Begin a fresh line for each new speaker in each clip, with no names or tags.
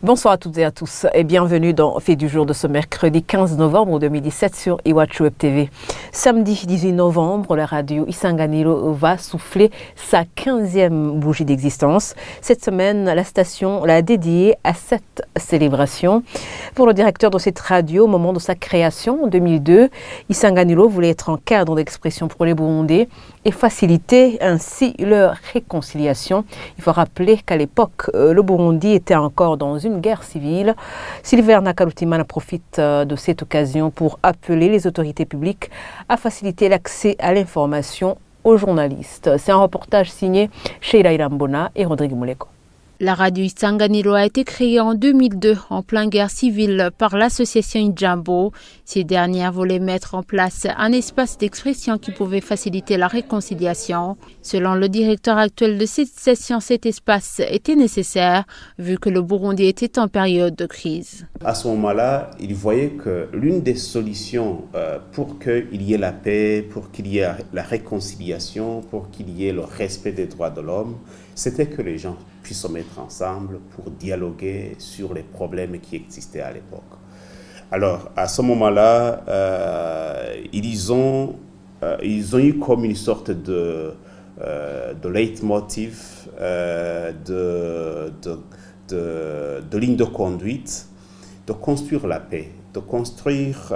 Bonsoir à toutes et à tous et bienvenue dans Fait du jour de ce mercredi 15 novembre 2017 sur Iwachu Web TV. Samedi 18 novembre, la radio Isanganiro va souffler sa 15e bougie d'existence. Cette semaine, la station l'a dédiée à cette célébration. Pour le directeur de cette radio, au moment de sa création en 2002, Isanganiro voulait être un cadre d'expression pour les Burundais et faciliter ainsi leur réconciliation. Il faut rappeler qu'à l'époque, le Burundi était encore dans une guerre civile. Silver Nakarutimana profite de cette occasion pour appeler les autorités publiques à faciliter l'accès à l'information aux journalistes. C'est un reportage signé Sheila Irambona et Rodrigue Mouleko.
La radio Isanganiro a été créée en 2002 en pleine guerre civile par l'association Ijambo. Ces dernières voulaient mettre en place un espace d'expression qui pouvait faciliter la réconciliation. Selon le directeur actuel de cette station, cet espace était nécessaire vu que le Burundi était en période de crise.
À ce moment-là, il voyait que l'une des solutions pour qu'il y ait la paix, pour qu'il y ait la réconciliation, pour qu'il y ait le respect des droits de l'homme, c'était que les gens puissent se mettre ensemble pour dialoguer sur les problèmes qui existaient à l'époque. Alors, à ce moment-là, ils ont eu comme une sorte de leitmotiv, de ligne de conduite, de construire la paix, de construire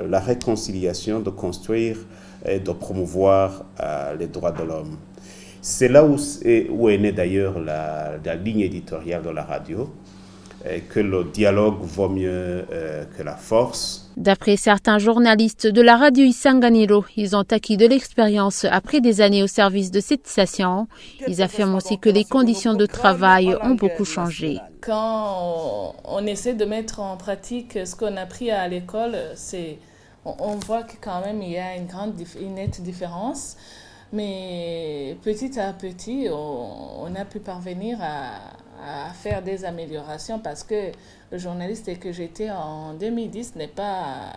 la réconciliation, de construire et de promouvoir les droits de l'homme. C'est là où est née d'ailleurs la ligne éditoriale de la radio, que le dialogue vaut mieux que la force.
D'après certains journalistes de la radio Isanganiro, ils ont acquis de l'expérience après des années au service de cette station. Ils affirment aussi que les conditions de travail ont beaucoup changé.
Quand on essaie de mettre en pratique ce qu'on a appris à l'école, on voit que quand même il y a une nette différence. Mais petit à petit, on a pu parvenir à faire des améliorations parce que le journaliste que j'étais en 2010 n'est pas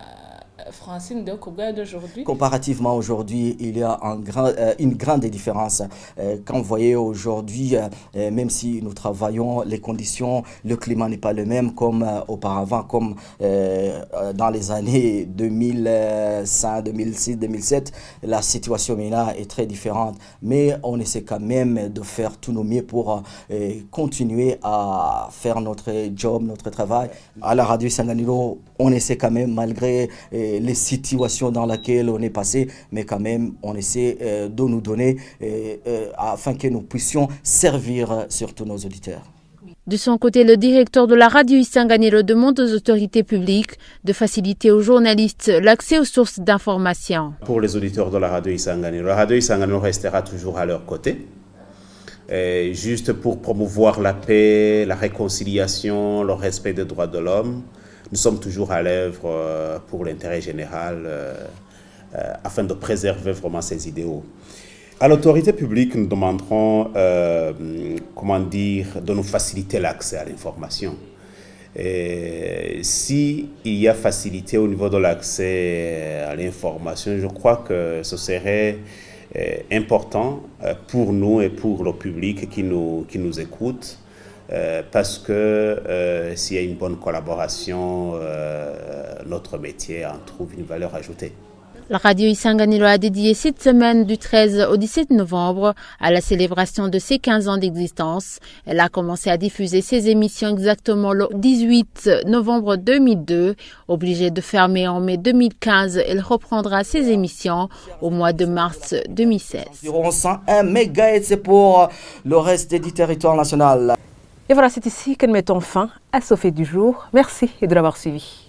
Francine Dokouga d'aujourd'hui.
Comparativement aujourd'hui, il y a une grande différence. Quand vous voyez aujourd'hui, même si nous travaillons, les conditions, le climat n'est pas le même comme auparavant, comme dans les années 2005, 2006, 2007, la situation maintenant est très différente. Mais on essaie quand même de faire tout nos mieux pour continuer à faire notre job, notre travail. À la radio Isanganiro, on essaie quand même, malgré les situations dans lesquelles on est passé, mais quand même on essaie de nous donner afin que nous puissions servir surtout nos auditeurs.
De son côté, le directeur de la radio Isanganiro demande aux autorités publiques de faciliter aux journalistes l'accès aux sources d'information.
Pour les auditeurs de la radio Isanganiro restera toujours à leur côté. Juste pour promouvoir la paix, la réconciliation, le respect des droits de l'homme. Nous sommes toujours à l'œuvre pour l'intérêt général afin de préserver vraiment ces idéaux. À l'autorité publique, nous demanderons de nous faciliter l'accès à l'information. S'il y a facilité au niveau de l'accès à l'information, je crois que ce serait important pour nous et pour le public qui nous écoute. Parce que s'il y a une bonne collaboration, notre métier en trouve une valeur ajoutée.
La radio Isanganiro a dédié cette semaine du 13 au 17 novembre à la célébration de ses 15 ans d'existence. Elle a commencé à diffuser ses émissions exactement le 18 novembre 2002. Obligée de fermer en mai 2015, elle reprendra ses émissions au mois de mars 2016.
Environ 101 MHz pour le reste du territoire national.
Et voilà, c'est ici que nous mettons fin à ce fait du jour. Merci de l'avoir suivi.